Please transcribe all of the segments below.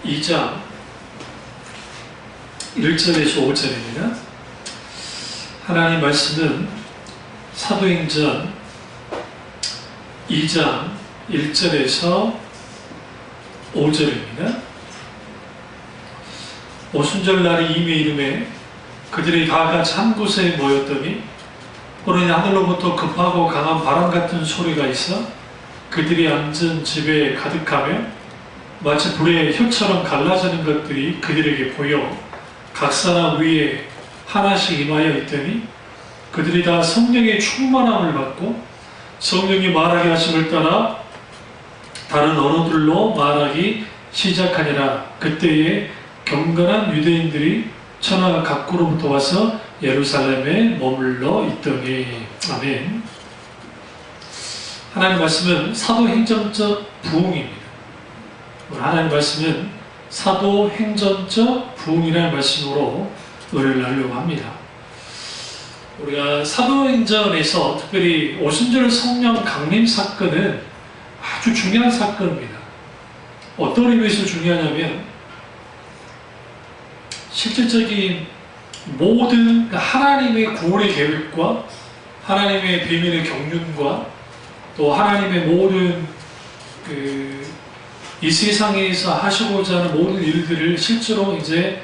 2장 1절에서 5절입니다. 하나님 말씀은 사도행전 2장 1절에서 5절입니다. 오순절날이 이미 이름에 그들이 다 같이 한 곳에 모였더니 보니 하늘로부터 급하고 강한 바람 같은 소리가 있어 그들이 앉은 집에 가득하며 마치 불의 혀처럼 갈라지는 것들이 그들에게 보여 각 사람 위에 하나씩 임하여 있더니 그들이 다 성령의 충만함을 받고 성령이 말하게 하심을 따라 다른 언어들로 말하기 시작하니라. 그때에 경건한 유대인들이 천하 각국으로부터 와서 예루살렘에 머물러 있더니. 아멘. 하나님 말씀은 사도행전적 부흥입니다. 하나님 말씀은 사도행전적 부흥이라는 말씀으로 노래를 하려고 합니다. 우리가 사도행전에서 특별히 오순절 성령 강림 사건은 아주 중요한 사건입니다. 어떤 의미에서 중요하냐면 실질적인 모든 하나님의 구원의 계획과 하나님의 비밀의 경륜과 또 하나님의 모든 이 세상에서 하시고자 하는 모든 일들을 실제로 이제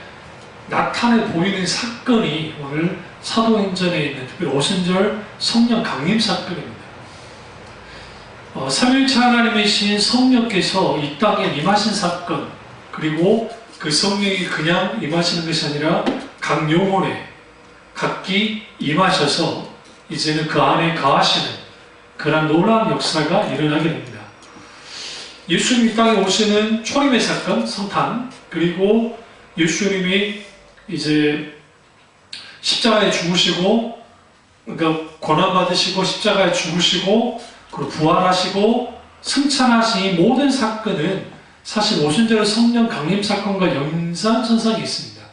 나타내 보이는 사건이 오늘 사도행전에 있는 특별히 오순절 성령 강림 사건입니다. 삼일체 하나님이신 성령께서 이 땅에 임하신 사건, 그리고 그 성령이 그냥 임하시는 것이 아니라 각 영혼에 각기 임하셔서 이제는 그 안에 거하시는 그런 놀라운 역사가 일어나게 됩니다. 예수님이 이 땅에 오시는 초림의 사건, 성탄, 그리고 예수님이 이제 십자가에 죽으시고, 그러니까 고난받으시고 십자가에 죽으시고 그리고 부활하시고 승천하신 이 모든 사건은 사실 오순절 성령 강림 사건과 연장선상이 있습니다.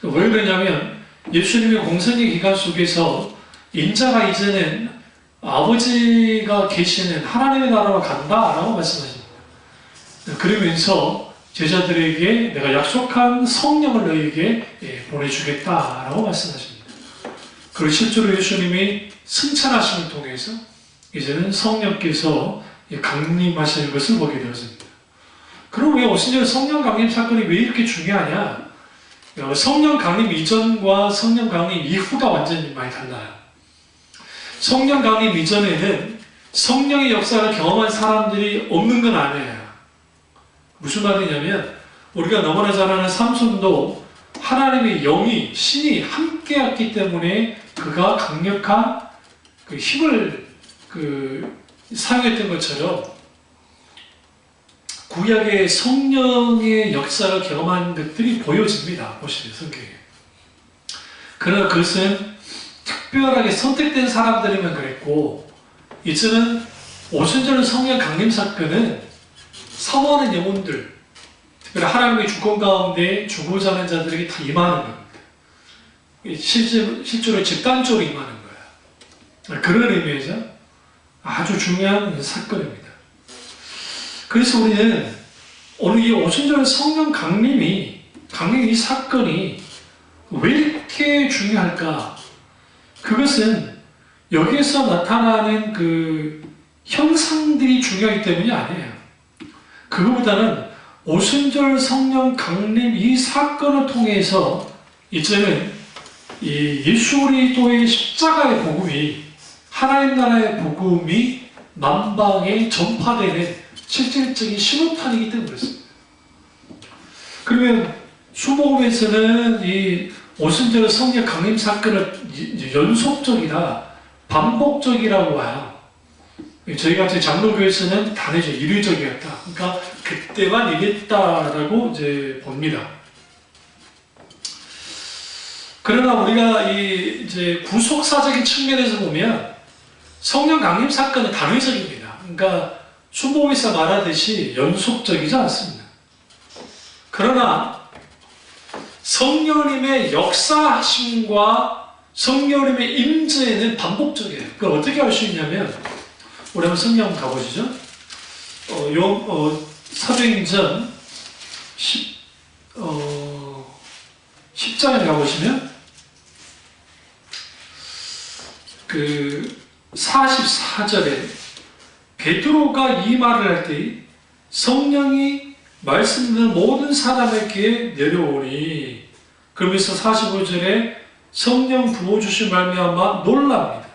왜 그러냐면 예수님의 공생의 기간 속에서 인자가 이제는 아버지가 계시는 하나님의 나라로 간다라고 말씀하십니다. 그러면서 제자들에게 내가 약속한 성령을 너희에게 보내주겠다라고 말씀하십니다. 그리고 실제로 예수님이 승천하심을 통해서 이제는 성령께서 강림하시는 것을 보게 되었습니다. 그럼 왜 오순절 성령 강림 사건이 왜 이렇게 중요하냐? 성령 강림 이전과 성령 강림 이후가 완전히 많이 달라요. 성령 강림 이전에는 성령의 역사를 경험한 사람들이 없는 건 아니에요. 무슨 말이냐면 우리가 너무나 잘 아는 삼손도 하나님의 영이 신이 함께했기 때문에 그가 강력한 그 힘을 사용했던 것처럼 구약의 성령의 역사를 경험한 것들이 보여집니다. 보시면 성경에. 그러나 그것은 특별하게 선택된 사람들이면 그랬고, 이제는 오순절 성령 강림 사건은 사모하는 영혼들, 특별히 하나님의 주권 가운데 주고자 하는 자들에게 다 임하는 겁니다. 실제로 집단적으로 임하는 거예요. 그런 의미에서 아주 중요한 사건입니다. 그래서 우리는 오늘 이 오순절 성령 강림 이 사건이 왜 이렇게 중요할까? 그것은 여기에서 나타나는 그 형상들이 중요하기 때문이 아니에요. 그거보다는 오순절 성령 강림 이 사건을 통해서 이제는 이 예수 그리스도의 십자가의 복음이, 하나님 나라의 복음이 만방에 전파되는 실질적인 신호탄이기 때문에 그렇습니다. 그러면 수복음에서는 이 오순절 성령 강림 사건을 연속적이다, 반복적이라고 봐요. 저희 같은 장로교에서는 단회죠. 일회적이었다. 그러니까 그때만 얘기했다라고 이제 봅니다. 그러나 우리가 이제 구속사적인 측면에서 보면 성령 강림 사건은 단회적입니다. 그러니까 수복에서 말하듯이 연속적이지 않습니다. 그러나 성령님의 역사하심과 성령님의 임재는 반복적이에요. 그걸 어떻게 알 수 있냐면 우리 한번 성경 가보시죠. 사도행전 10장에 가보시면 그 44절에 베드로가 이 말을 할 때 성령이 말씀 듣는 모든 사람에게 내려오니, 그러면서 45절에 성령 부어주신 말미암아 놀랍니다.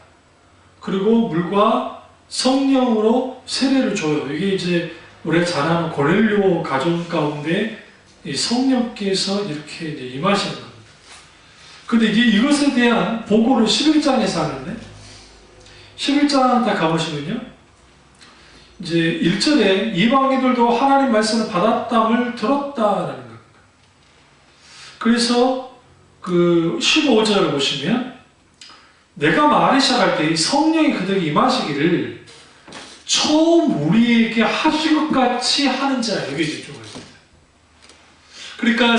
그리고 물과 성령으로 세례를 줘요. 이게 이제 우리가 잘 아는 고넬료 가정 가운데 이 성령께서 이렇게 이제 임하시는 겁니다. 근데 이것에 대한 보고를 11장에서 하는데, 11장 다 가보시면요, 이제 1절에 이방인들도 하나님 말씀을 받았담을 들었다라는 겁니다. 그래서 그 15절을 보시면 내가 말하기 시작할 때 성령이 그들에게 임하시기를 처음 우리에게 하신 것 같이 하는 자, 여기 집중을 합니다. 그러니까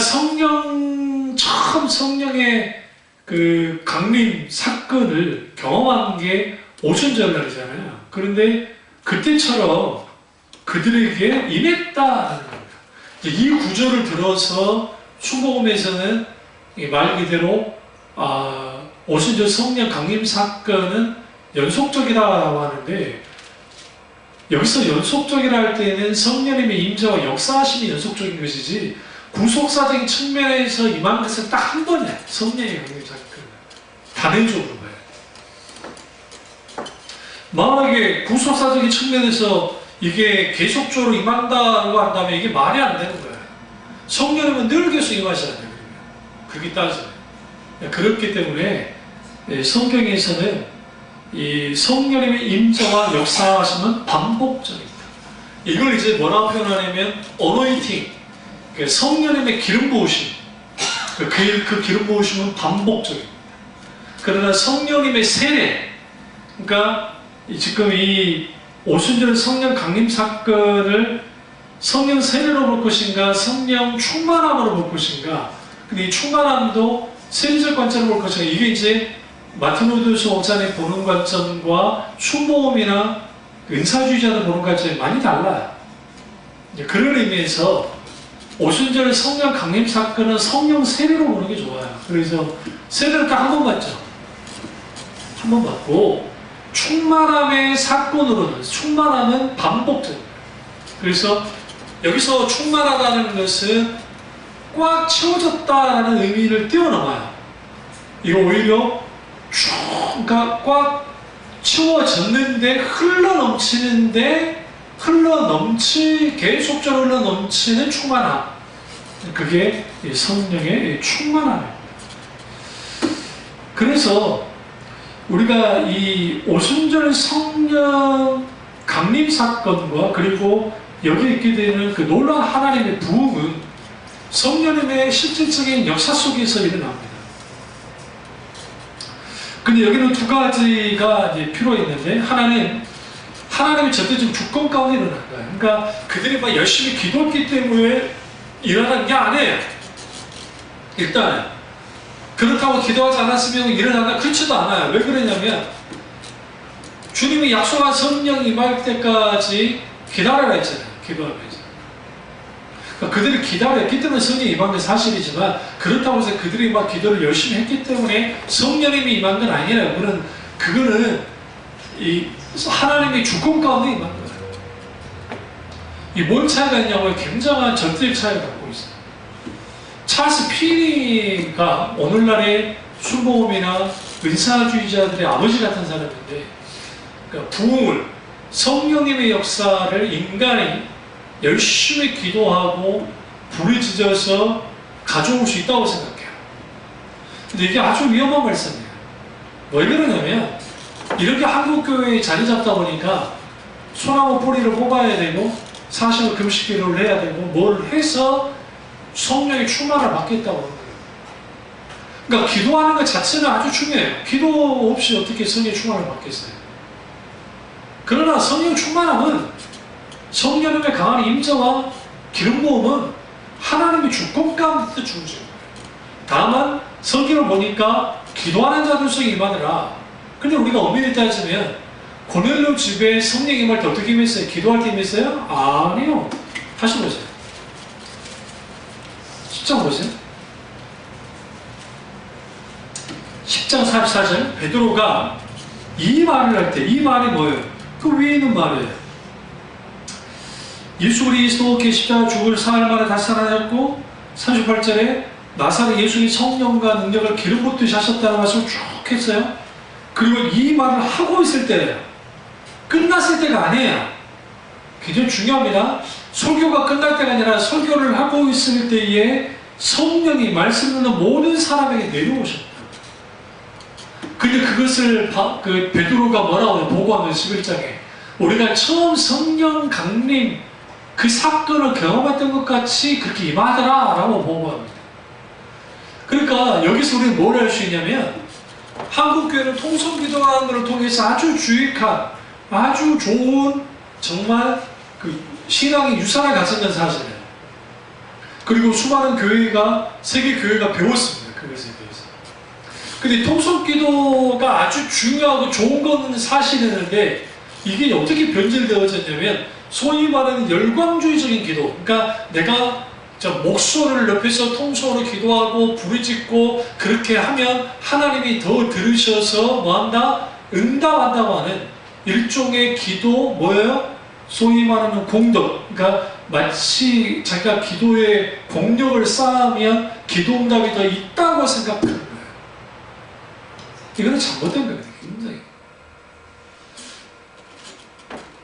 처음 성령의 그 강림 사건을 경험한 게 오순절날이잖아요. 그런데 그때처럼 그들에게 임했다는 겁니다. 이 구절을 들어서 순복음에서는 말 그대로 오순절 성령 강림 사건은 연속적이라고 하는데, 여기서 연속적이라 할 때는 성령님의 임재와 역사하심이 연속적인 것이지 구속사적인 측면에서 임한 것은 딱 한 번이야. 성령의 강림 사건. 단회적으로 봐요. 만약에 구속사적인 측면에서 이게 계속적으로 임한다고 한다면 이게 말이 안 되는 거예요. 성령님은 늘 계속 임하셔야 돼요. 그게 따져요. 그렇기 때문에 성경에서는 이 성령님의 임재와 역사하심은 반복적입니다. 이걸 이제 뭐라고 표현하냐면 어노인팅, 성령님의 기름 부으심, 그 기름 부으심은 반복적입니다. 그러나 성령님의 세례, 그러니까 지금 이 오순절 성령 강림 사건을 성령 세례로 볼 것인가, 성령 충만함으로 볼 것인가, 근데 이 충만함도 세례적 관점으로 볼 것인가, 이게 이제 마틴 루터스 목사님 보는 관점과 순복음이나 은사주의자들 보는 관점이 많이 달라요. 그런 의미에서 오순절 성령 강림 사건은 성령 세례로 보는 게 좋아요. 그래서 세례를 딱 한 번 받죠. 한 번 받고 충만함의 사건으로는, 충만함은 반복적입니다. 그래서 여기서 충만하다는 것은 꽉 채워졌다라는 의미를 뛰어넘어요. 이거 오히려 그러니까 꽉 채워졌는데 계속적으로 흘러넘치는 충만함. 그게 성령의 충만함입니다. 그래서 우리가 이 오순절 성령 강림 사건과 그리고 여기에 있게 되는 그 놀라운 하나님의 부흥은 성령님의 실질적인 역사 속에서 일어납니다. 근데 여기는 두 가지가 이제 필요가 있는데, 하나님이 절대적 주권 가운데 일어난 거예요. 그러니까 그들이 막 열심히 기도했기 때문에 일어난 게 아니에요. 일단은 그렇다고 기도하지 않았으면 일어나나, 그렇지도 않아요. 왜 그러냐면 주님이 약속한 성령 임할 때까지 기다려라 했잖아요. 기도하면서. 그러니까 그들이 기다렸기 때문에 성령이 임한 건 사실이지만, 그렇다고 해서 그들이 막 기도를 열심히 했기 때문에 성령님이 임한 건 아니라요. 그거는 이 하나님의 주권 가운데 임한 거예요. 이 뭔 차이가 있냐고요? 굉장한 절대적 차이를 갖고 있어요. 찰스 피니가 오늘날의 순복음이나 은사주의자들의 아버지 같은 사람인데, 그러니까 부흥을, 성령님의 역사를 인간이 열심히 기도하고 부르짖어서 가져올 수 있다고 생각해요. 근데 이게 아주 위험한 말씀이에요. 왜 그러냐면, 이렇게 한국교회에 자리 잡다 보니까 소나무 뿌리를 뽑아야 되고 40일 금식기도를 해야 되고 뭘 해서 성령의 충만을 받겠다고 하는 거예요. 그러니까 기도하는 것 자체는 아주 중요해요. 기도 없이 어떻게 성령의 충만을 받겠어요. 그러나 성령 충만함은, 성령님의 강한 임재와 기름 부음은 하나님의 주권 가운데 주어져요. 다만 성경을 보니까 기도하는 자들 속에 임하더라. 근데 우리가 엄밀히 따지면 고넬료 집에 성령 임할 때 어떻게 임했어요? 기도할 때 임했어요? 아니요. 다시 보세요. 10장 보세요. 10장 44절 베드로가 이 말을 할 때 이 말이 뭐예요? 그 위에 있는 말이에요. 예수 그리스도께 십자가 죽을 사흘 만에 다시 살아났고 38절에 나사렛 예수의 성령과 능력을 기름 붓듯이 하셨다는 말씀을 쭉 했어요. 그리고 이 말을 하고 있을 때예요. 끝났을 때가 아니에요. 굉장히 중요합니다. 설교가 끝날 때가 아니라 설교를 하고 있을 때에 성령이 말씀 듣는 모든 사람에게 내려오셨다. 근데 그것을 베드로가 뭐라고 보고하면 11장에 우리가 처음 성령 강림 그 사건을 경험했던 것 같이 그렇게 임하더라 라고 보고합니다. 그러니까 여기서 우리는 뭘 할 수 있냐면 한국교회는 통성기도라는 것을 통해서 아주 유익한 아주 좋은 정말 그 신앙의 유산을 가졌는 사실이에요. 그리고 수많은 교회가 세계 교회가 배웠습니다. 그것에 대해서. 근데 통성기도가 아주 중요하고 좋은 건 사실이었는데 이게 어떻게 변질되어졌냐면 소위 말하는 열광주의적인 기도. 그러니까 내가 목소리를 높여서 통성으로 기도하고 부르짖고 그렇게 하면 하나님이 더 들으셔서 뭐한다? 응답한다고 하는 일종의 기도 뭐예요? 소위 말하는 공덕. 그러니까 마치 자기가 기도에 공력을 쌓으면 기도 응답이 더 있다고 생각하는 거예요. 이거는 잘못된 거예요. 굉장히.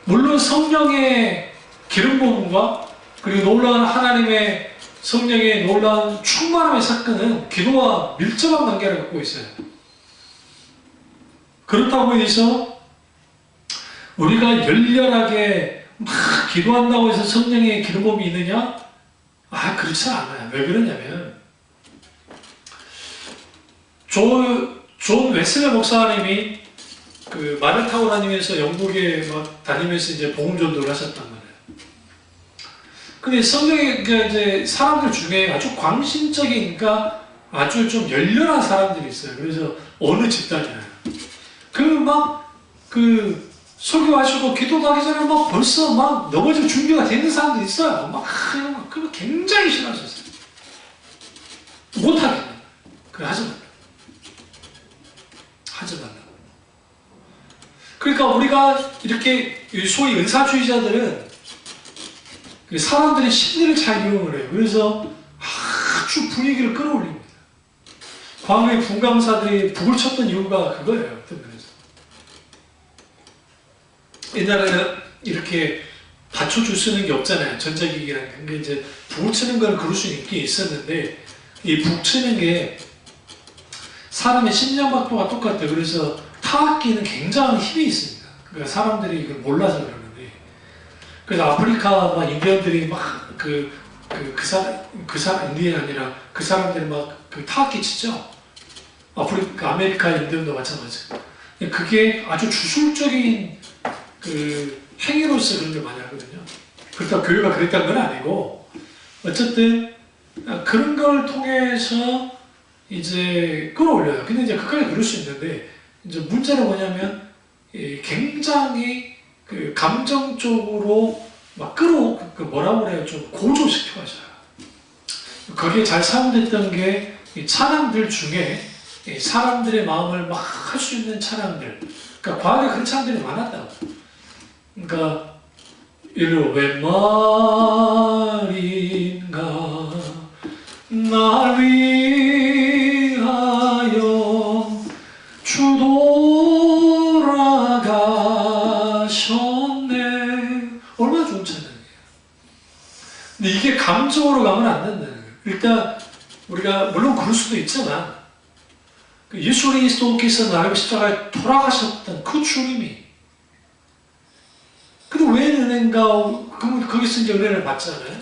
물론 성령의 기름 부음과 그리고 놀라운 하나님의 성령의 놀라운 충만함의 사건은 기도와 밀접한 관계를 갖고 있어요. 그렇다고 해서 우리가 열렬하게 막 기도한다고 해서 성령의 기름 부음이 있느냐? 그렇지 않아요. 왜 그러냐면 존 웨슬리 목사님이 그 말을 타고 다니면서 영국에 막 다니면서 이제 복음 전도를 하셨단 말이에요. 근데 성경에 이제 사람들 중에 아주 광신적인, 그러니까 아주 좀 열렬한 사람들이 있어요. 그래서 어느 집단이나요. 설교하시고 기도도 하기 전에 막 벌써 막 넘어질 준비가 되는 사람들이 있어요. 그거 굉장히 싫어하셨어요. 못하겠네. 그래, 하지 말라. 하지 말라. 그러니까 우리가 이렇게 소위 은사주의자들은 사람들의 심리를 잘 이용을 해요. 그래서 아주 분위기를 끌어올립니다. 과거에 분강사들이 북을 쳤던 이유가 그거예요. 어떤 면에서. 옛날에는 이렇게 받쳐줄 수 있는 게 없잖아요. 전자기기라는 게. 근데 이제 북을 치는 건 그럴 수 있긴 있었는데 이 북 치는 게 사람의 심장박도가 똑같아요. 그래서 타악기는 굉장한 힘이 있습니다. 그러니까 사람들이 이걸 몰라서 그러는데, 그래서 아프리카 막 인디언들이 막 그 사람 인디언이 아니라 그 사람들이 막 그 타악기 치죠. 아메리카 인디언도 마찬가지. 그게 아주 주술적인 그 행위로서 그런 걸 많이 하거든요. 그렇다고 교회가 그랬다는 건 아니고, 어쨌든 그런 걸 통해서 이제 끌어올려요. 근데 이제 그까지 그럴 수 있는데, 이제 문제는 뭐냐면 굉장히 그 감정적으로 막 뭐라고 그래요? 좀 고조시켜줘요. 거기에 잘 사용됐던 게 이 찬양들 중에 이 사람들의 마음을 막 할 수 있는 찬양들. 그러니까 과거에 그런 찬양들이 많았다고. 그러니까 왜 말인가 날 위하여 주 돌아가셨네. 얼마나 좋은 찬양이에요. 근데 이게 감정으로 가면 안 된다는 거예요. 일단 우리가 물론 그럴 수도 있지만 예수 그리스도께서 나를 십자가에 돌아가셨던 그 주님이, 근데 왜 은혜인가? 그러면 거기서 이제 은혜를 받잖아요.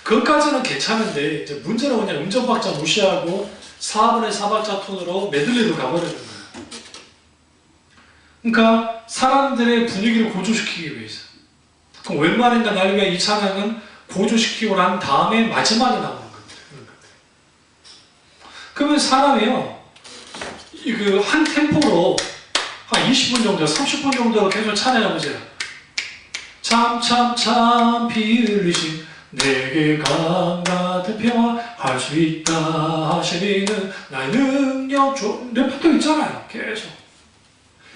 그것까지는 괜찮은데 이제 문제는 뭐냐? 음정박자 무시하고 4분의 4박자 톤으로 메들리로 가버리는 거예요. 그러니까 사람들의 분위기를 고조시키기 위해서. 그럼 웬만인가 날 위해 이 찬양은 고조시키고 난 다음에 마지막에 나오는 것들. 그러면 사람이요, 그 한 템포로 한 20분 정도, 30분 정도 계속 찬양해보세요. 참 비 흘리신 내게 강같은 평화할 수 있다 하시리는 나의 능력 좀 레퍼토 있잖아요. 계속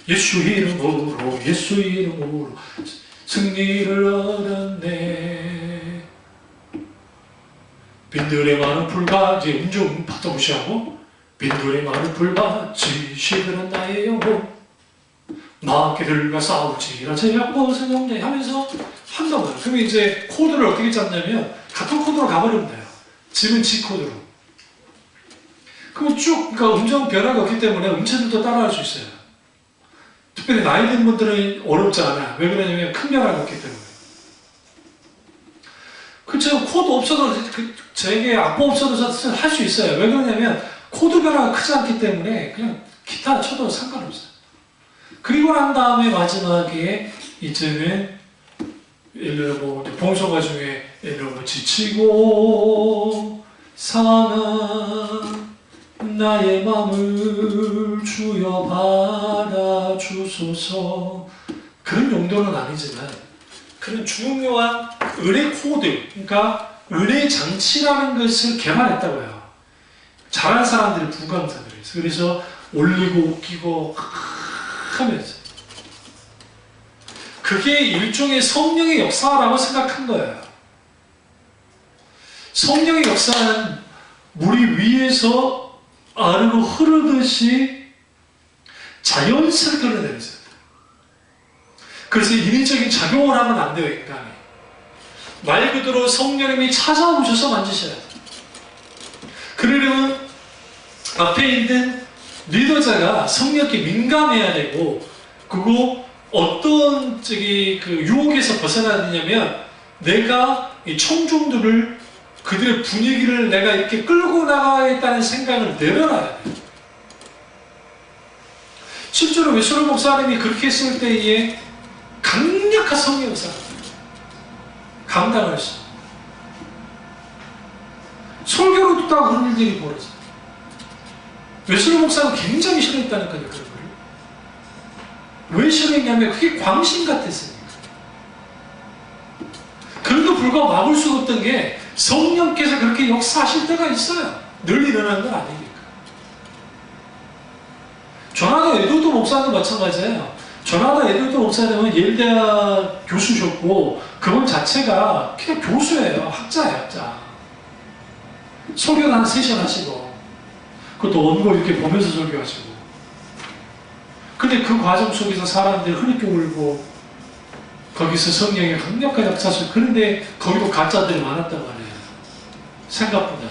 예수 이름으로 예수 이름으로 승리를 얻었네. 빈들의 많은 풀같이 음중 파도 무시하고 빈들의 많은 풀같이 시들은 나의 영혼 마귀들과 싸우지라 제약 벗은 영대 하면서 한단 말이에요. 그러면 이제 코드를 어떻게 짰냐면 같은 코드로 가버리면 돼요. 지금 G 코드로. 그럼 쭉 그러니까 음정 변화가 없기 때문에 음체들도 따라할 수 있어요. 특별히 나이 든 분들은 어렵지 않아요. 왜 그러냐면 큰 변화가 없기 때문에. 그쵸, 코드 없어도 제게 악보 없어도 할 수 있어요. 왜 그러냐면 코드 변화가 크지 않기 때문에 그냥 기타 쳐도 상관없어요. 그리고 난 다음에 마지막에 이제는 예를 들어 뭐 봉성가 중에 예를 들어 뭐 지치고 상한 나의 마음을 주여 받아주소서. 그런 용도는 아니지만 그런 중요한 은혜 코드, 그러니까 은혜 장치라는 것을 개발했다고 해요. 잘하는 사람들이 부감사들이 있어요. 그래서 올리고 웃기고 하면서 그게 일종의 성령의 역사라고 생각한 거예요. 성령의 역사는 물이 위에서 아래로 흐르듯이 자연스럽게 흘러내리죠. 그래서 인위적인 작용을 하면 안 돼요, 인간이. 말 그대로 성령님이 찾아오셔서 만지셔야 돼요. 그러려면 앞에 있는 리더자가 성령께 민감해야 되고, 그리고 어떤 유혹에서 벗어나야 되냐면, 내가 이 청중들을 그들의 분위기를 내가 이렇게 끌고 나가겠다는 생각을 내려놔야 돼요. 실제로 외소로 목사님이 그렇게 했을 때에 강력한 성령 역사 감당할 수 있어요. 설교로도 딱 그런 일들이 벌어져요. 외소로 목사는 굉장히 싫어했다니까요. 그런 걸. 왜 싫어했냐면 그게 광신 같았으니까. 그래도 불구하고 막을 수가 없던 게 성령께서 그렇게 역사하실 때가 있어요. 늘 일어나는 건 아니니까. 조나단 에드워드 목사도 마찬가지예요. 조나단 에드워드 목사님은 예일대학 교수셨고 그분 자체가 그냥 교수예요. 학자예요, 학자. 설교를 한 3시간 하시고 그것도 원고 이렇게 보면서 설교하시고. 근데 그 과정 속에서 사람들이 흐릿게 울고 거기서 성령의 강력한 역사를. 그런데 거기도 가짜들이 많았단 말이에요. 생각보다.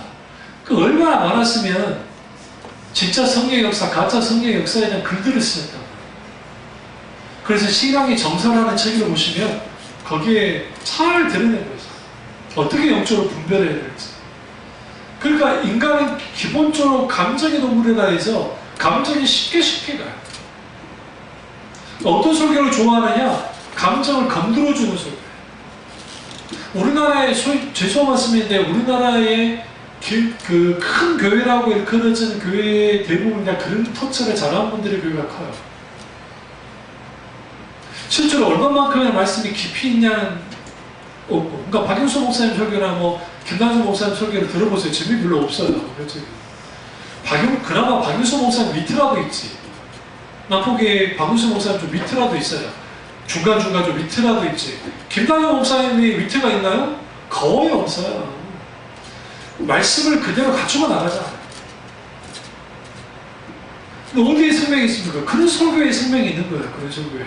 그 얼마나 많았으면 진짜 성령의 역사, 가짜 성령의 역사에 대한 글들을 쓰셨단 말이에요. 그래서 신앙의 정설하는 책을 보시면 거기에 잘 드러내고 있어요. 어떻게 영적으로 분별해야 될지. 그러니까 인간은 기본적으로 감정의 동물이라 해서 감정이 쉽게 가요. 어떤 설교를 좋아하느냐? 감정을 건드려주는 설교. 우리나라의 죄송한 말씀인데 우리나라의 그 큰 교회라고 일컬어지는 교회의 대부분 다 그런 터치를 잘하는 분들의 교회가 커요. 실제로 얼마만큼의 말씀이 깊이 있냐는 없고. 그러니까 박윤수 목사님 설교나 뭐 김단수 목사님 설교를 들어보세요. 재미 별로 없어요. 그나마 박윤수 목사님 밑이라도 있지. 나 보기에 박윤수 목사님 좀 밑이라도 있어요. 중간중간 좀 밑이라도 있지. 김단수 목사님이 밑이가 있나요? 거의 없어요. 말씀을 그대로 갖추고 나가잖아요. 근데 어디에 생명이 있습니까? 그런 설교에 생명이 있는 거예요. 그런 설교에.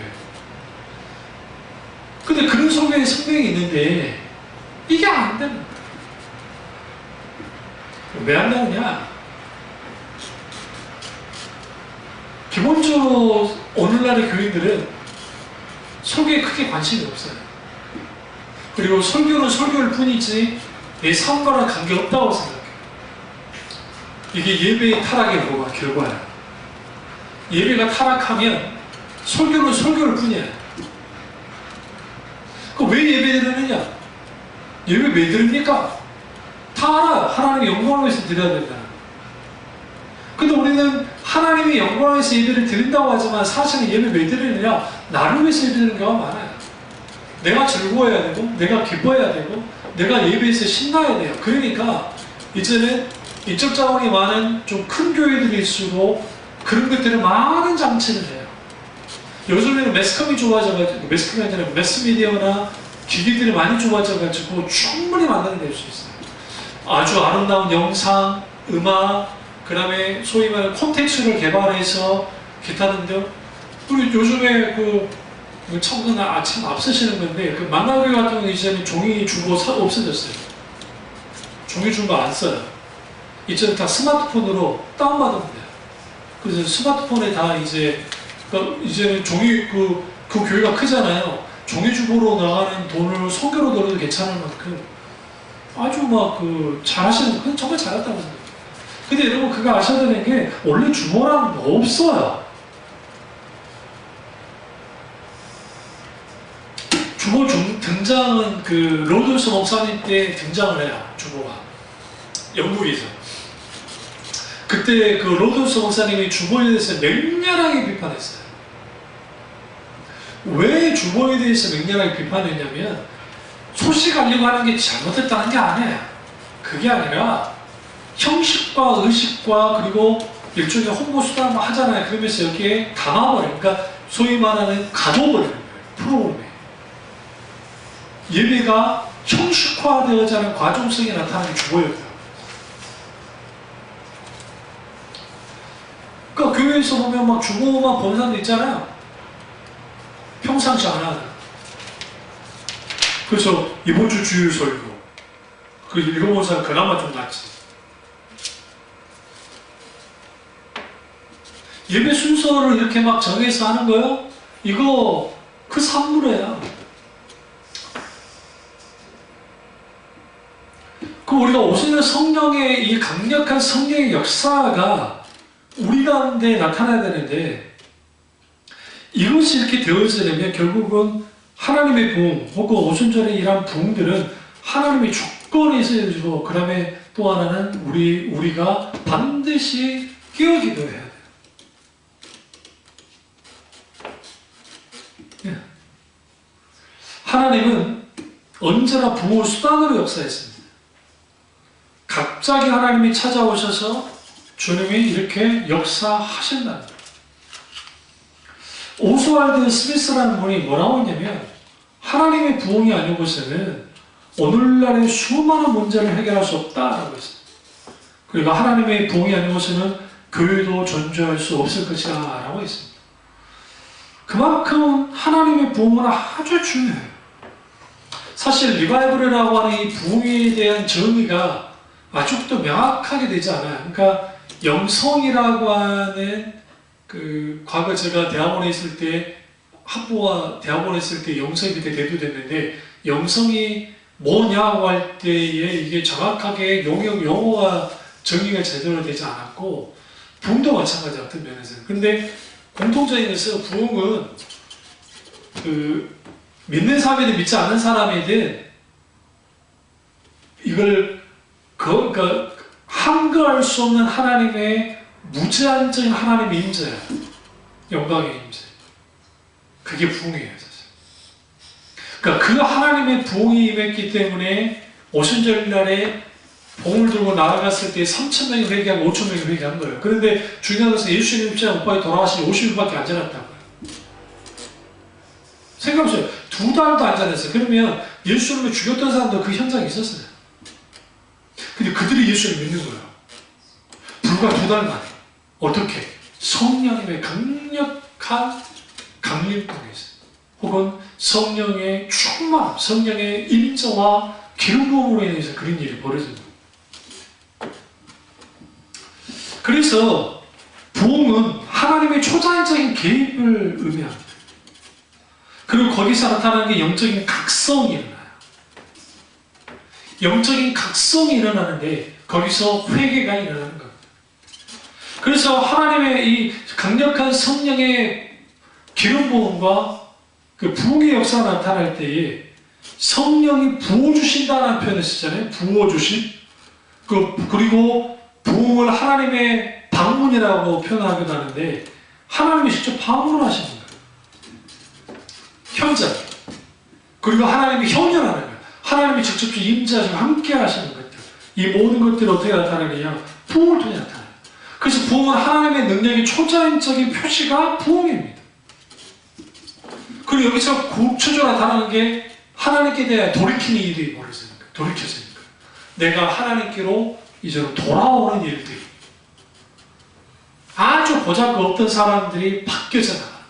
근데 그런 설교에 생명이 있는데 이게 안 되는 거예요. 왜 안 되느냐? 기본적으로 오늘날의 교인들은 설교에 크게 관심이 없어요. 그리고 설교는 설교일 뿐이지 내 삶과는 관계없다고 생각해요. 이게 예배의 타락의 결과예요. 예배가 타락하면 설교는 설교일 뿐이에요. 왜 예배 드리느냐? 예배 왜 드립니까? 다 알아요. 하나님의 영광을 위해서 드려야 된다. 근데 우리는 하나님의 영광을 위해서 예배를 드린다고 하지만 사실은 예배 왜 드리느냐? 나를 위해서 예배 드리는 경우가 많아요. 내가 즐거워야 되고, 내가 기뻐해야 되고, 내가 예배에서 신나야 돼요. 그러니까 이제는 인적 자원이 많은 좀 큰 교회들일수록 그런 것들을 많은 장치를 해요. 요즘에는 매스컴이 좋아져가지고, 매스컴이 아니라 매스미디어나 기기들이 많이 좋아져가지고 충분히 만들어낼 수 있어요. 아주 아름다운 영상, 음악, 그 다음에 소위 말하는 콘텐츠를 개발해서 기타 등등. 그리고 요즘에 참 앞서시는 건데, 그 만나교회 같은 경우 이제는 종이 주보 없어졌어요. 종이 주보 안 써요. 이제는 다 스마트폰으로 다운받으면 돼요. 그래서 스마트폰에 다 이제는 종이, 그 교회가 크잖아요. 종이 주보로 나가는 돈을 선교로 넣어도 괜찮을 만큼 아주 잘하시는, 그건 정말 잘했다고 생각해요. 근데 여러분, 그거 아셔야 되는 게, 원래 주보라는 거 없어요. 주보 등장은 로드스 목사님 때 등장을 해요. 주보가 영국에서. 그때 로드스 목사님이 주보에 대해서 맹렬하게 비판했어요. 왜 주보에 대해서 맹렬하게 비판했냐면, 소식 알리고 하는 게 잘못됐다는 게 아니에요. 그게 아니라 형식과 의식과 그리고 일종의 홍보 수단 하잖아요. 그러면서 여기에 담아버려요. 그러니까 소위 말하는 가둬버리는 거예요. 프로그램에. 예배가 형식화되어지 않은 과정성이 나타나는 게 주보예요. 그러니까 교회에서 보면 막 주보만 보는 사람도 있잖아요. 평상시 안 하는. 그래서 이번 주 주일 설교 그 읽어본 사람 그나마 좀 낫지. 예배 순서를 이렇게 막 정해서 하는 거요? 이거 그 산물이에요. 우리가 오시는 성령의 이 강력한 성령의 역사가 우리 가운데 나타나야 되는데, 이것이 이렇게 되어지려면 결국은 하나님의 부흥 혹은 오순절에 일한 부흥들은 하나님의 조건이 있어야지고, 그 다음에 또 하나는 우리가 반드시 깨어기도해야 돼요. 예. 하나님은 언제나 부흥을 수단으로 역사했습니다. 갑자기 하나님이 찾아오셔서 주님이 이렇게 역사하신다는 거예요. 오스왈드 스미스라는 분이 뭐라고 했냐면, 하나님의 부흥이 아니고서는 오늘날의 수많은 문제를 해결할 수 없다라고 했어요. 그리고 하나님의 부흥이 아니고서는 교회도 존재할 수 없을 것이다 라고 했습니다. 그만큼 하나님의 부흥은 아주 중요해요. 사실 리바이벌이라고 하는 이 부흥에 대한 정의가 아직도 명확하게 되지 않아요. 그러니까 영성이라고 하는 과거 제가 대학원에 있을 때, 학부와 대학원에 있을 때 영성이 그때 대두됐는데, 영성이 뭐냐고 할 때에 이게 정확하게 용어가 정의가 제대로 되지 않았고, 부흥도 마찬가지 같은 면에서는. 근데 공통적인 것은 부흥은 믿는 사람이든 믿지 않는 사람이든 이걸 한거할 수 없는 하나님의 무제한적인 하나님의 임재야. 영광의 임재. 그게 부흥이에요, 사실. 그러니까 그 하나님의 부흥이 임했기 때문에 오순절 날에 봉을 들고 나아갔을 때 3,000명이 회개하고 5,000명이 회개한 거예요. 그런데 중요한 것은 예수님 입장 오빠에 돌아가시니 50일밖에 안 지났다고요. 생각해보세요. 2달도 안 지났어요. 그러면 예수님을 죽였던 사람도 그 현장에 있었어요. 근데 그들이 예수를 믿는 거예요. 불과 2달 만에. 어떻게? 성령님의 강력한 강림 통해서, 혹은 성령의 충만, 성령의 임재와 기름 부음으로 인해서 그런 일이 벌어집니다. 그래서 부흥은 하나님의 초자연적인 개입을 의미합니다. 그리고 거기서 나타나는 게 영적인 각성이 일어나요. 영적인 각성이 일어나는데 거기서 회개가 일어나는 겁니다. 그래서 하나님의 이 강력한 성령의 기름 부음과 그 부흥의 역사가 나타날 때에 성령이 부어주신다는 표현을 쓰잖아요. 부어주신. 그리고 부흥을 하나님의 방문이라고 표현하기도 하는데, 하나님이 직접 방문하시는 거예요. 현장. 그리고 하나님이 현현하는 거예요. 하나님이 직접 임재하시고 함께 하시는 것들, 이 모든 것들이 어떻게 나타나느냐? 부흥을 통해 나타나요. 그래서 부흥은 하나님의 능력의 초자연적인 표시가 부흥입니다. 그리고 여기서 구체적으로 나타나는 게 하나님께 대해 돌이키는 일이 벌어지니까, 돌이켜지니까. 내가 하나님께로 이제로 돌아오는 일들이. 아주 보잘것없던 사람들이 바뀌어져 나가는 거예요.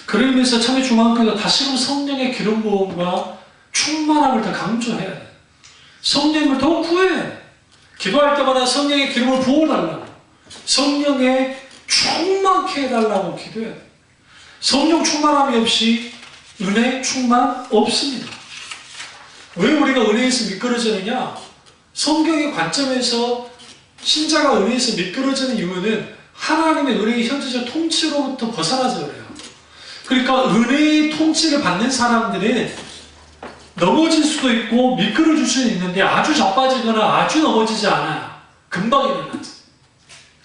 그러면서 참여 중앙교회가 다시금 성령의 기름 부음과 충만함을 더 강조해야 돼요. 성령을 더 구해야 돼요. 기도할 때마다 성령의 기름을 부어달라고, 성령의 충만케 해달라고 기도해야 돼요. 성령 충만함이 없이 은혜 충만 없습니다. 왜 우리가 은혜에서 미끄러지느냐? 성경의 관점에서 신자가 은혜에서 미끄러지는 이유는 하나님의 은혜의 현재적 통치로부터 벗어나서 그래요. 그러니까 은혜의 통치를 받는 사람들은 넘어질 수도 있고 미끄러질 수는 있는데 아주 자빠지거나 아주 넘어지지 않아요. 금방 일어나죠.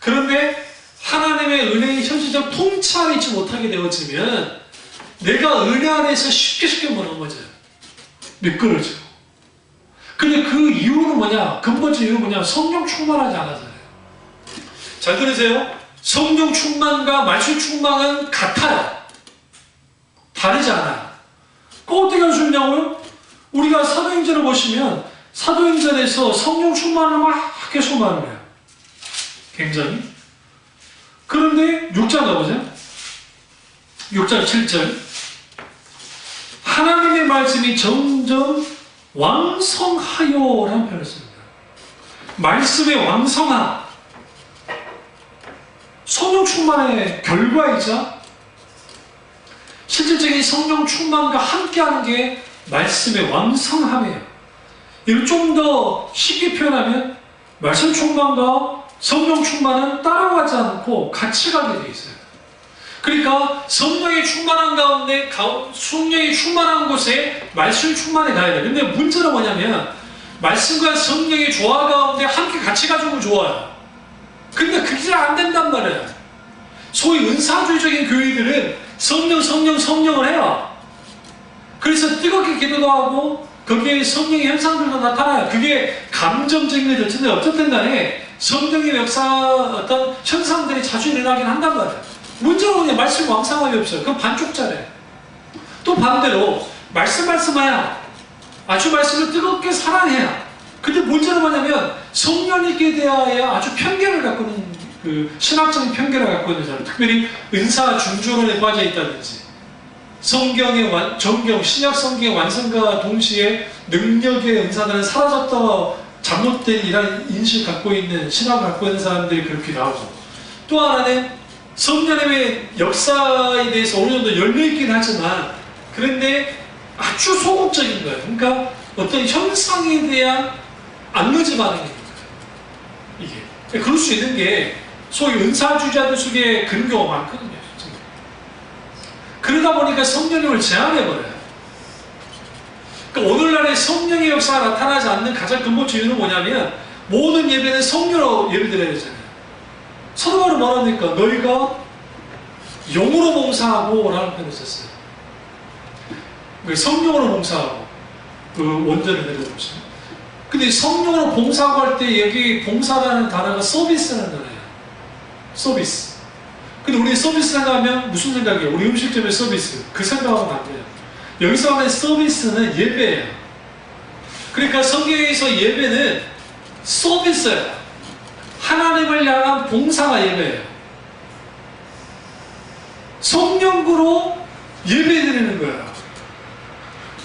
그런데 하나님의 은혜의 현실적 통치 안에 있지 못하게 되어지면 내가 은혜 안에서 쉽게 넘어져요. 미끄러지고. 근데 그 이유는 뭐냐? 근본적 이유는 뭐냐? 성령 충만하지 않아서요. 잘 들으세요. 성령 충만과 말씀 충만은 같아요. 다르지 않아요. 그 어떻게 할 수 있냐고요? 우리가 사도행전을 보시면 사도행전에서 성령 충만을 막 계속 말을 해요. 굉장히. 그런데 6장 가보세요. 6장 7절. 하나님의 말씀이 점점 왕성하여라는 표현을 씁니다. 말씀의 왕성함. 성령 충만의 결과이자 실질적인 성령 충만과 함께하는 게 말씀의 왕성함이에요. 이걸 좀 더 쉽게 표현하면 말씀 충만과 성령 충만은 따라가지 않고 같이 가게 돼 있어요. 그러니까 성령이 충만한 가운데 성령이 충만한 곳에 말씀이 충만해 가야 돼요. 근데 문제는 뭐냐면 말씀과 성령의 조화 가운데 함께 같이 가지고 좋아요. 근데 그게 잘 안 된단 말이에요. 소위 은사주의적인 교회들은 성령을 해요. 그래서 뜨겁게 기도도 하고 거기에 성령의 현상들도 나타나요. 그게 감정적인 게 될텐데 어쨌든 간에 성령의 역사 어떤 현상들이 자주 일어나긴 한단 말이에요. 문제는 뭐냐? 말씀 왕성함이 없어요. 그럼 반쪽짜리예요. 또 반대로 말씀해야 아주 말씀을 뜨겁게 사랑해야. 근데 문제는 뭐냐면 성령님께 대하여 아주 편견을 갖고 있는 그 신학적인 편견을 갖고 있는 사람, 특별히 은사 중조론에 빠져 있다든지 성경의 정경, 신약 성경의 완성과 동시에 능력의 은사들은 사라졌다 잘못된 이런 인식을 갖고 있는 신학을 갖고 있는 사람들이 그렇게 나오고, 또 하나는 성령님의 역사에 대해서 어느 정도 열려있긴 하지만 그런데 아주 소극적인 거예요. 그러니까 어떤 현상에 대한 안르지 반응인 거예요. 이게 그럴 수 있는 게 소위 은사주의자들 속에 그런 경우가 많거든요. 그러다 보니까 성령님을 제한해버려요. 그러니까 오늘날의 성령의 역사가 나타나지 않는 가장 근본적 이유는 뭐냐면 모든 예배는 성령으로 예배드려야 되잖아요. 서로가 뭐랍니까? 너희가 영으로 봉사하고 라는 표현을 썼어요. 성령으로 봉사하고 그 원전을 내려보시면. 근데 성령으로 봉사하고 할 때 여기 봉사라는 단어가 서비스라는 단어예요. 서비스. 근데 우리 서비스 생각하면 무슨 생각이에요? 우리 음식점의 서비스. 그 생각하면 안 돼요. 여기서 하는 서비스는 예배예요. 그러니까 성경에서 예배는 서비스예요. 하나님을 향한 봉사가 예배예요. 성령으로 예배드리는 거예요.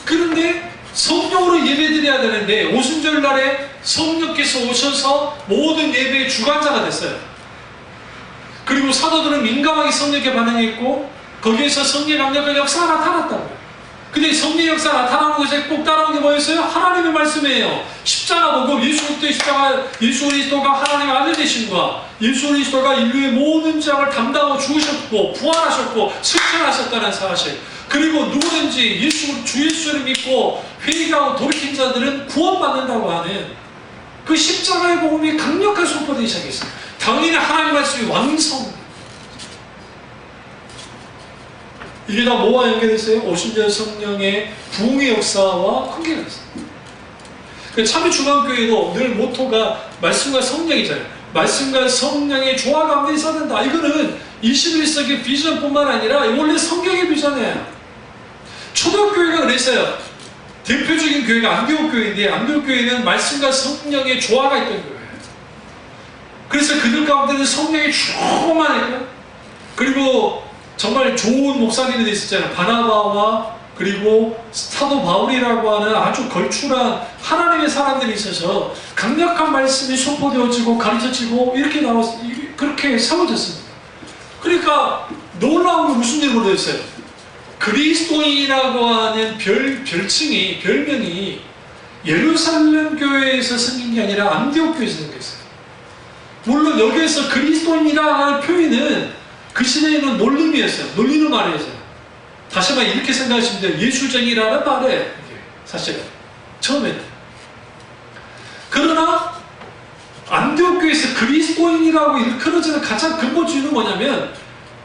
그런데 성령으로 예배드려야 되는데 오순절 날에 성령께서 오셔서 모든 예배의 주관자가 됐어요. 그리고 사도들은 민감하게 성령께 반응했고 거기에서 성령의 강력한 역사가 나타났다고요. 근데 성령의 역사가 나타나는 것에 꼭 따라온 게 뭐였어요? 하나님의 말씀이에요. 십자가 보고 예수 그리스도가 하나님의 아들 되신과 예수 그리스도가 인류의 모든 죄악을 담당하고 죽으셨고 부활하셨고 승천하셨다는 사실, 그리고 누구든지 주 예수를 믿고 회개하고 돌이킨 자들은 구원받는다고 하는 그 십자가의 복음이 강력하게 선포되기 시작했어요. 당연히 하나님의 말씀이 왕성. 이게 다 뭐와 연결됐어요? 오순절 성령의 부흥의 역사와 관계가 있어요. 참여중앙교회도 늘 모토가 말씀과 성령이잖아요. 말씀과 성령의 조화 가운데 있어야 된다. 이거는 21세기 비전뿐만 아니라 원래 성경의 비전이에요. 초대교회가 그랬어요. 대표적인 교회가 안디옥 교회인데, 안디옥 교회는 말씀과 성령의 조화가 있던 교회예요. 그래서 그들 가운데는 성령이 충만했고, 그리고 정말 좋은 목사님들이 있었잖아요. 바나바와 그리고 사도 바울이라고 하는 아주 걸출한 하나님의 사람들이 있어서 강력한 말씀이 선포되어지고 가르쳐지고 이렇게 나와서 그렇게 세워졌습니다. 그러니까 놀라운 건 무슨 일이 벌어졌어요? 그리스도인이라고 하는 별명이 예루살렘 교회에서 생긴 게 아니라 안디옥 교회에서 생겼어요. 물론 여기에서 그리스도인이라는 표현은 그 시대에는 놀림이었어요. 놀리는 말이었어요. 다시 한번 이렇게 생각하시면 돼요. 예수쟁이라는 말이에요. 사실은 처음에는. 그러나 안디옥 교회에서 그리스도인이라고 일컬어지는 가장 근본주의는 뭐냐면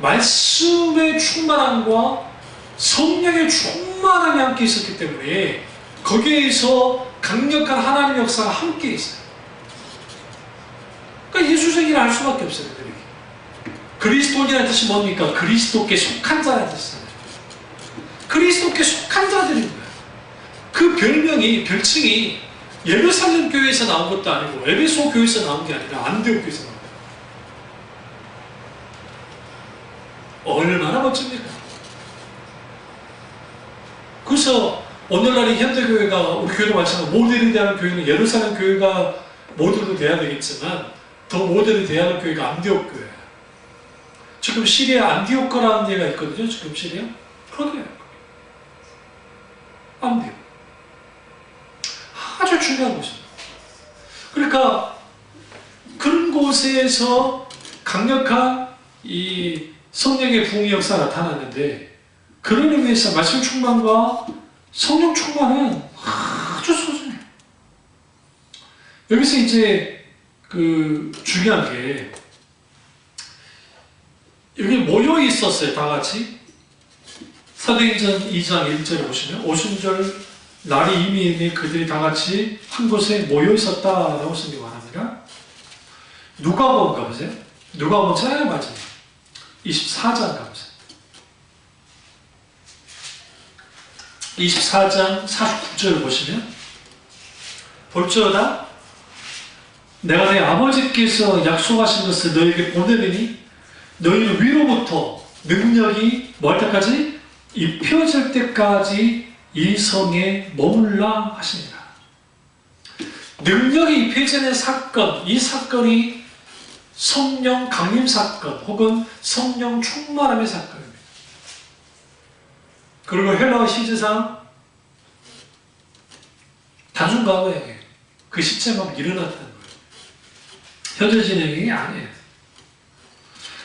말씀의 충만함과 성령의 충만함이 함께 있었기 때문에 거기에서 강력한 하나님의 역사가 함께 있어요. 그러니까 예수쟁이라 할 수밖에 없어요. 그리스도인이라는 뜻이 뭡니까? 그리스도께 속한 자라는 뜻이잖아요. 그리스도께 속한 자들인 거예요. 그 별칭이 예루살렘 교회에서 나온 것도 아니고 에베소 교회에서 나온 게 아니라 안디옥 교회에서 나온 거예요. 얼마나 멋집니까? 그래서 오늘날의 현대교회가 우리 교회도 마찬가지로 모델이 되는 교회는 예루살렘 교회가 모델로 돼야 되겠지만 더 모델이 돼야 할 교회가 안디옥 교회예요. 지금 시리아 안디옥가라는 데가 있거든요. 지금 시리아 거기에요. 안디옥. 아주 중요한 곳입니다. 그러니까 그런 곳에서 강력한 이 성령의 부흥의 역사가 나타났는데 그런 의미에서 말씀 충만과 성령 충만은 아주 소중해요. 여기서 이제 그 중요한 게 여기 모여 있었어요. 다 같이. 사도행전 2장 1절에 보시면 오순절 날이 이미 그들이 다 같이 한 곳에 모여 있었다라고 성경이 말합니다. 누가복음 가보세요. 누가복음 제일 마지막 24장 가보세요. 24장 49절을 보시면 볼지어다 내가 내 아버지께서 약속하신 것을 너에게 보내리니 너희는 위로부터 능력이 뭐 할 때까지? 입혀질 때까지 이 성에 머물라 하시니라. 능력이 입혀지는 사건, 이 사건이 성령 강림 사건 혹은 성령 충만함의 사건입니다. 그리고 헬라어 시제상 단순 과거에 그 시점만 일어났다는 거예요. 현재 진행이 아니에요.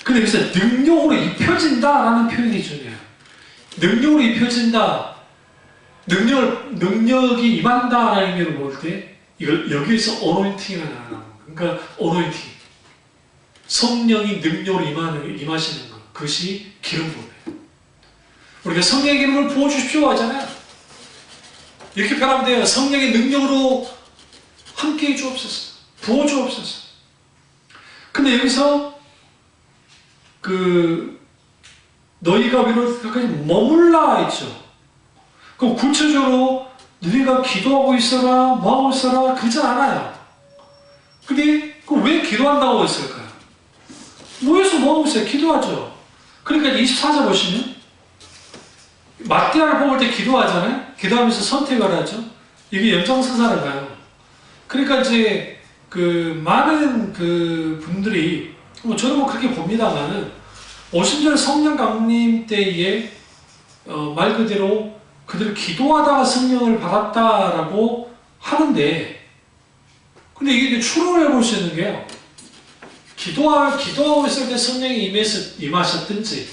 근데 여기서 능력으로 입혀진다라는 표현이 중요해요. 능력으로 입혀진다. 능력이 임한다라는 의미로 볼 때 이걸 여기에서 어노인팅이 나오는 거예요. 그러니까 어노인팅. 성령이 능력으로 임하시는 것. 그것이 기름 부음이에요. 우리가 성령의 기름을 부어주십시오 하잖아요. 이렇게 표현하면 돼요. 성령의 능력으로 함께해 주옵소서. 부어주옵소서. 근데 여기서 너희가 위로까지 머물라 했죠. 그럼 구체적으로 너희가 기도하고 있어라, 뭐하고 있어라 그러지 않아요. 근데 왜 기도한다고 했을까요? 모여서 뭐하고 있어요? 기도하죠. 그러니까 24절 보시면 마띠아를 뽑을 때 기도하잖아요. 기도하면서 선택을 하죠. 이게 연장선상을 가요. 그러니까 이제 많은 분들이 저는 그렇게 봅니다만은 오순절 성령 강림 때에 말 그대로 그들이 기도하다가 성령을 받았다라고 하는데 근데 이게 추론을 해볼 수 있는 게요. 기도하고 있을 때 성령이 임하셨든지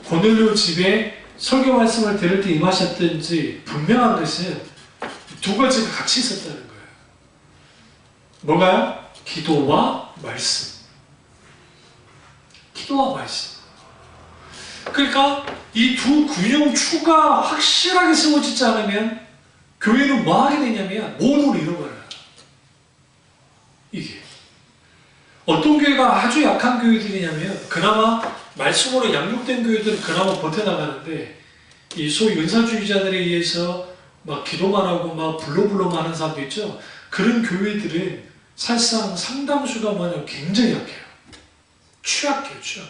고넬료 집에 설교 말씀을 들을 때 임하셨든지 분명한 것은 두 가지가 같이 있었다는 거예요. 뭐가요? 기도와 말씀. 기도와 말씀. 그러니까 이 두 균형추가 확실하게 세워지지 않으면 교회는 뭐 하게 되냐면 모두를 잃어버려요. 이게 어떤 교회가 아주 약한 교회들이냐면 그나마 말씀으로 양육된 교회들은 그나마 버텨나가는데 이 소위 은사주의자들에 의해서 막 기도만 하고 막 불러만 하는 사람도 있죠. 그런 교회들은 사실상 상당수가 뭐냐면 굉장히 약해요. 취약해요.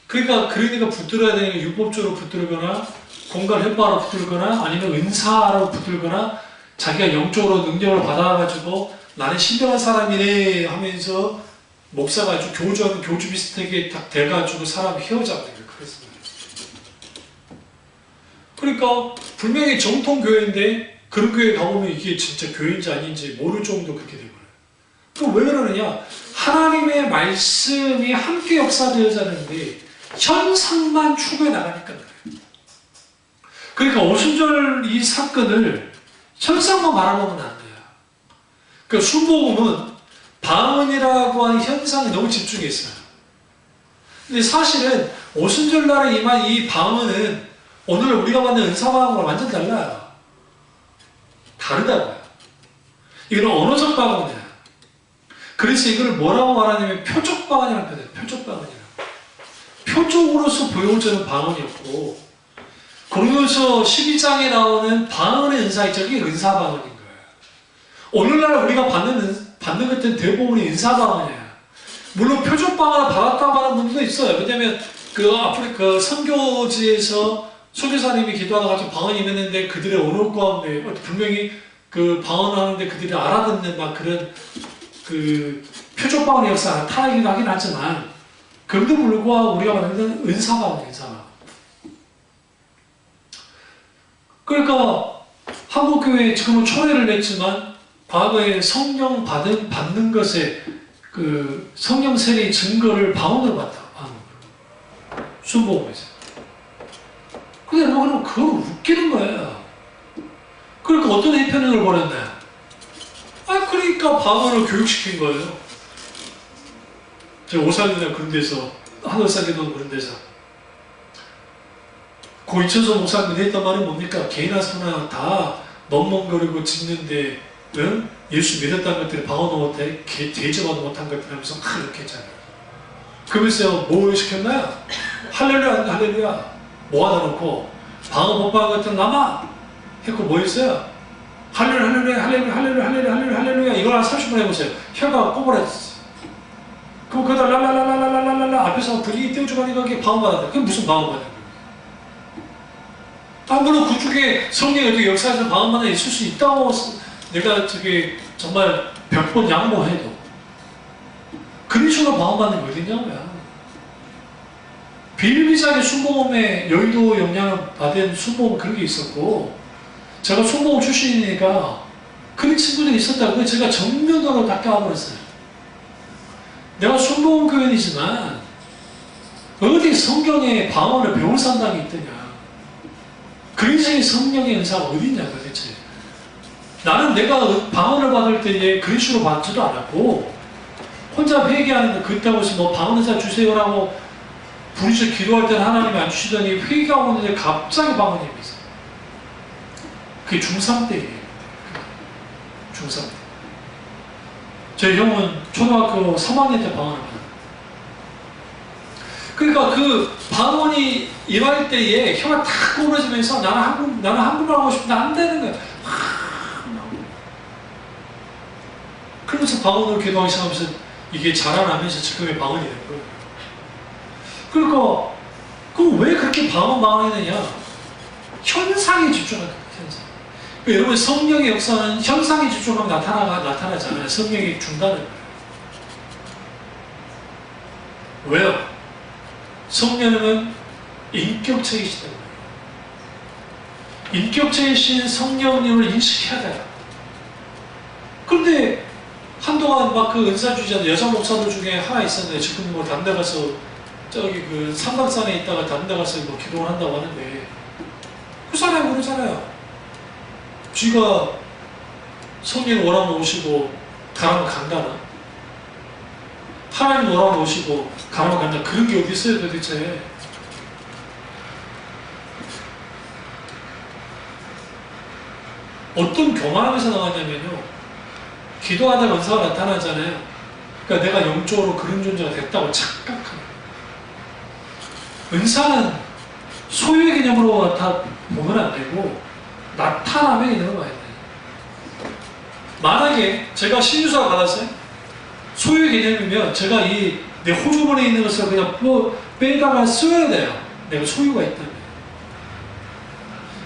그러니까 붙들어야 되는 율법적으로 붙들거나 공간 협박으로 붙들거나 아니면 은사로 붙들거나 자기가 영적으로 능력을 받아가지고 나는 신령한 사람이네 하면서 목사가 아주 교주 비슷하게 딱 돼가지고 사람 휘어잡는 거예요. 그러니까 분명히 정통 교회인데 그런 교회 가보면 이게 진짜 교회인지 아닌지 모를 정도 그렇게 되거든요. 그럼 왜 그러느냐? 하나님의 말씀이 함께 역사되어지는데 현상만 추구해 나가니까 그래요. 그러니까 오순절 이 사건을 현상만 바라보면 안 돼요. 그러니까 순복음은 방언이라고 하는 현상에 너무 집중했어요. 근데 사실은 오순절날에 임한 이 방언은 오늘 우리가 받는 은사방언과 완전 달라요. 다르다고요. 이거는 언어적 방언이에요. 그래서 이걸 뭐라고 말하냐면 표적방언이라는 표현이에요. 표적방언이라고. 표적으로서 보여주는 방언이었고 고린도서 12장에 나오는 방언의 은사이죠. 이게 은사방언인 거예요. 오늘날 우리가 받는 것들은 대부분이 은사방언이에요. 물론 표적방언을 받았다고 하는 분들도 있어요. 왜냐하면 그 아프리카 선교지에서 선교사님이 기도하다가 방언이 임했는데 그들의 언어 가운데 분명히 그 방언하는데 그들이 알아듣는 막 그런 그 표적방언의 역사가 나타나기도 하긴 하지만 그럼에도 불구하고 우리가 말하는 은사방언, 은사방언. 그러니까 한국교회 지금은 초례를 냈지만 과거에 성령 받는 것에 그 성령 세례의 증거를 방언으로 받다. 방언으로. 순복음에서. 근데 여러분 그걸 웃기는 거예요. 그러니까 어떤 해편을 벌였네. 그러니까 방언을 교육시킨 거예요. 제가 오살리나 그런 데서 하늘살기도 그런 데서 고 이천서 목사님이 했던 말은 뭡니까? 개나 소나 다 멍멍거리고 짖는데 응? 예수 믿었다는 것들이 방언도 못해 대접도 못한 것들 하면서 막 이렇게 했잖아요. 그러면서 뭐 시켰나요? 할렐루야 할렐루야 모아다 놓고 방언 못 받은 것들 남아 했고 뭐 했어요? 할렐루야 할렐루야 할렐루야 할렐루야 할렐루야 할렐루야 이걸 한 30분 해보세요. 혀가 꼬부라졌어요. 그럼 그다 랄랄랄랄랄랄랄라 앞에서 분위기 띄워주고 하니까 그게 방언 받았다. 그게 무슨 방언 받은 거예요? 물론 그쪽에 성령의 역사에서 방언만에 있을 수 있다고 내가 정말 100번 양보해도 그런 식으로 방언받는 게 어딨냐고요. 비일비재하게 순복음에 여의도 영향을 받은 순복음 그런 게 있었고 제가 순복음 출신이니까 그런 친구들이 있었다고 제가 정면으로 다 껴버렸어요. 내가 순복음 교인이지만 어디 성경에 방언을 배울 산당이 있더냐. 그런 식의 성령의 은사가 어딨냐 도대체. 나는 내가 방언을 받을 때에 그런 식으로 받지도 않았고 혼자 회개하는데 그렇다고 해서 뭐 방언 은사 주세요라고 부르셔 기도할 때는 하나님이 안 주시더니 회개하고 있는데 갑자기 방언이 임했어요. 그게 중3 때예요. 중3 때. 저희 형은 초등학교 3학년 때 방언을 받았어요. 그러니까 그 방언이 임할 때에 혀가 탁 꼬부러지면서 나는 한국말 하고 싶은데 안 되는 거야. 그러면서 방언으로 기도하기 시작하면서 이게 자라나면서 지금의 방언이 되는 거예요. 그러니까 그럼 왜 그렇게 방언했느냐? 현상에 집중하는 거예요. 현상. 그러니까 여러분 성령의 역사는 현상에 집중하면 나타나잖아요. 성령이 준다는 거예요. 왜요? 성령은 인격체이시다. 인격체이신 성령님을 인식해야 돼요. 그런데 한동안 막 그 은사주의자 여자 목사들 중에 하나 있었는데 지금 뭐 다른 데 가서 저기 그 삼각산에 있다가 다른 데 가서 뭐 기도를 한다고 하는데 그 사람이 그러잖아요. 쥐가 성령 오라면 오시고 가라면 간다나? 하나님 오라면 오시고 가라면 간다. 그런 게 어디 있어요 도대체? 어떤 교만함에서 나왔냐면요. 기도하다가 은사가 나타나잖아요. 그러니까 내가 영적으로 그런 존재가 됐다고 착각하는 거예요. 은사는 소유의 개념으로 보면 안 되고 나타남의 개념으로 봐야 돼요. 만약에 제가 신유사 받았어요? 소유의 개념이면 제가 내 호주머니에 있는 것을 그냥 빼다가 써야 돼요. 내가 소유가 있다면.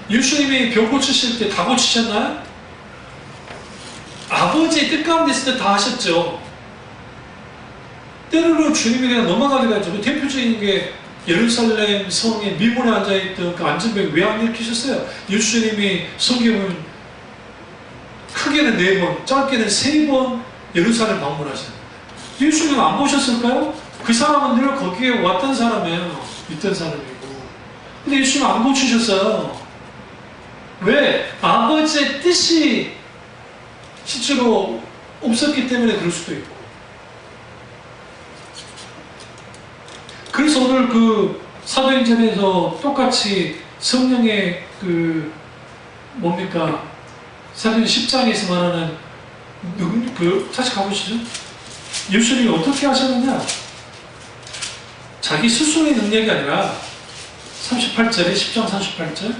예수님이 병 고치실 때 다 고치셨나요? 아버지의 뜻 가운데 있을 때 다 하셨죠. 때로는 주님이 그냥 넘어가기도 하죠. 대표적인 게 예루살렘 성에 미문에 앉아있던 그 안전병 왜 안 일으키셨어요? 예수님이 성경은 크게는 4번, 짧게는 3번 예루살렘 방문하셨는데 예수님 안 보셨을까요? 그 사람은 늘 거기에 왔던 사람이에요. 있던 사람이고. 근데 예수님 안 고치셨어요. 왜? 아버지의 뜻이 실제로 없었기 때문에 그럴 수도 있고. 그래서 오늘 그 사도행전에서 똑같이 성령의 사도행전 10장에서 말하는 다시 가보시죠. 예수님이 어떻게 하셨느냐? 자기 스스로의 능력이 아니라 38절에 10장 38절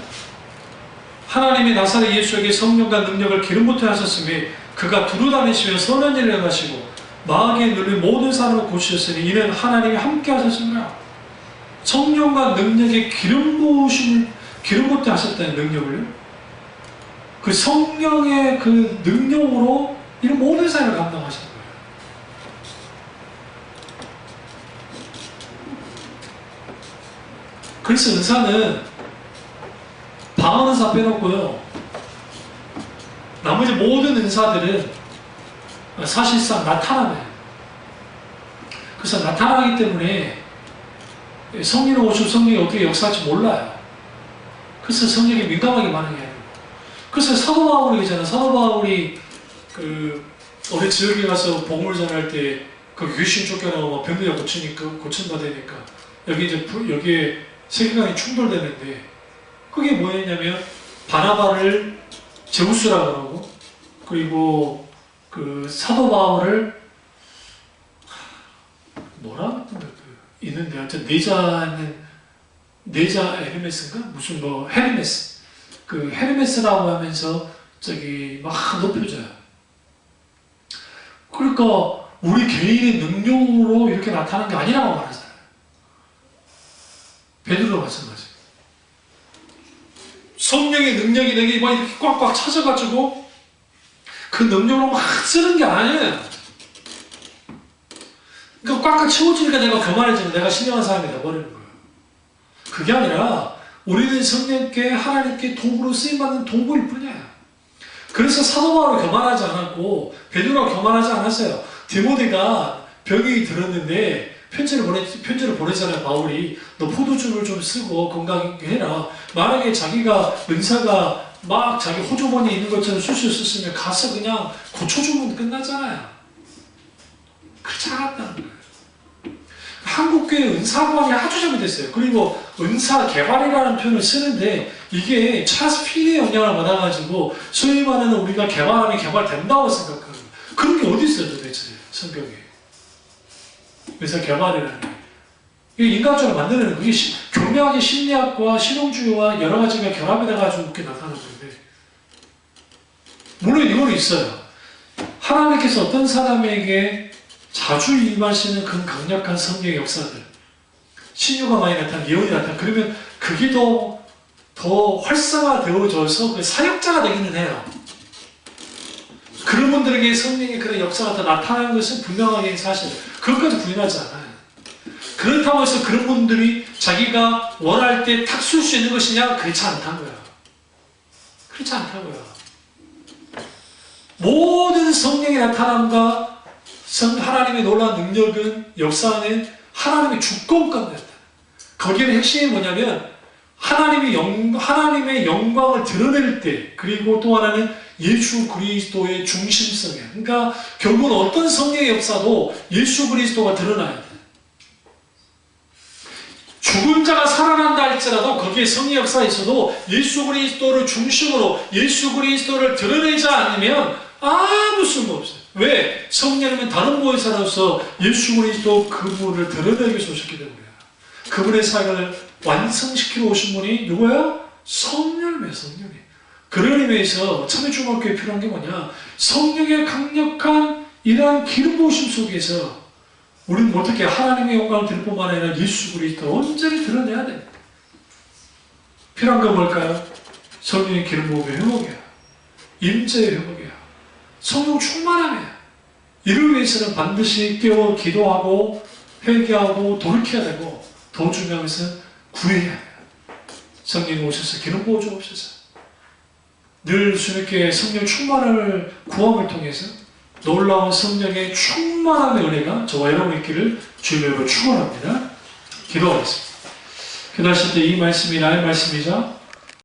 하나님이 나사렛 예수에게 성령과 능력을 기름부터 하셨으며 그가 두루다니시며 선한 일을 행하시고 마귀에 눌린 모든 사람을 고치셨으니 이는 하나님이 함께 하셨습니다. 성령과 능력의 기름부터 하셨다는 능력을요. 그 성령의 그 능력으로 이런 모든 사역을 감당하시는 거예요. 그래서 은사는 방언 은사 빼놓고요. 나머지 모든 은사들은 사실상 나타나요. 그래서 나타나기 때문에 성령이 오시고 성령이 어떻게 역사할지 몰라요. 그래서 성령이 민감하게 반응해요. 그래서 사도 바울이 있잖아요. 사도 바울이 어디 지역에 가서 복음을 전할 때 그 귀신 쫓겨나고 병들이 고친다 되니까 여기에 세계관이 충돌되는데 그게 뭐였냐면 바나바를 제우스라고 하고 그리고 사도 바울을 있는데 하여튼 네자 에르메스인가? 무슨 헤르메스 헤르메스라고 하면서 막 높여줘요. 그러니까 우리 개인의 능력으로 이렇게 나타나는 게 아니라고 말하잖아요. 베드로가 마찬가지예요. 성령의 능력이 내게 막 이렇게 꽉꽉 차져가지고 그 능력으로 막 쓰는 게 아니에요. 그러니까 꽉꽉 채워지니까 내가 교만해지면 내가 신령한 사람이 되어버리는 거예요. 그게 아니라 우리는 성령께 하나님께 도구로 쓰임받는 도구일 뿐이에요. 그래서 사도 바울은 교만하지 않았고 베드로가 교만하지 않았어요. 디모데가 병이 들었는데 편지를 보내잖아요. 바울이 너 포도주를 좀 쓰고 건강하게 해라. 만약에 자기가 은사가 막 자기 호주머니에 있는 것처럼 술술 썼으면 가서 그냥 고쳐주면 끝나잖아요. 그렇지 않았다는 거예요. 한국교회 은사관이 아주 잘못됐어요. 그리고 은사 개발이라는 표현을 쓰는데 이게 찰스 필리의 영향을 받아가지고 소위 말하는 우리가 개발하면 개발된다고 생각하는 거예요. 그런 게 어디 있어요 도대체 성경에. 은사 개발이라는 게. 이게 인간적으로 만드는 그게 교묘하게 심리학과 실용주의와 여러 가지가 결합이 돼가지고 그렇게 나타나는 건데 물론 이거는 있어요. 하나님께서 어떤 사람에게 자주 임하시는 그 강력한 성령의 역사들 신유가 많이 나타나 예언이 나타나 그러면 그게 더 활성화되어져서 그 사역자가 되기는 해요. 그런 분들에게 성령의 그런 역사가 더 나타나는 것은 분명하게 사실 그것까지 부인하지 않아요. 그렇다고 해서 그런 분들이 자기가 원할 때 탁 쓸 수 있는 것이냐? 그렇지 않다고요. 그렇지 않다고요. 모든 성령의 나타남과 하나님의 놀라운 능력은 역사는 하나님의 주권 가운데 있다. 거기에는 핵심이 뭐냐면 하나님의 영광을 드러낼 때 그리고 또 하나는 예수 그리스도의 중심성이에요. 그러니까 결국은 어떤 성령의 역사도 예수 그리스도가 드러나야 돼. 죽은 자가 살아난다 할지라도 거기에 성의 역사가 있어도 예수 그리스도를 중심으로 예수 그리스도를 드러내지 않으면 아무 쓸모 없어요. 왜? 성령님은 다른 보혜사로서 예수 그리스도 그분을 드러내기 위해서 오셨기 때문이에요. 그분의 사역을 완성시키러 오신 분이 누구예요? 성령이에요. 성령이. 그런 의미에서 참여중학교에 필요한 게 뭐냐? 성령의 강력한 이러한 기름 부으심 속에서 우리는 어떻게 하나님의 영광을 드릴 뿐만 아니라 예수 그리스도 온전히 드러내야 됩니다. 필요한 건 뭘까요? 성령의 기름 부음의 회복이야. 임재의 회복이야. 성령 충만함이야. 이를 위해서는 반드시 깨어 기도하고 회개하고 돌이켜야 되고 더 중요한 것은 구해야 해요. 성령이 오셔서 기름 부어 주옵소서. 늘 주님께 성령 충만을 구함을 통해서 놀라운 성령의 충만함의 은혜가 저와 여러분 있기를 주님으로 축원합니다. 기도하겠습니다. 기도하실 때 이 말씀이 나의 말씀이자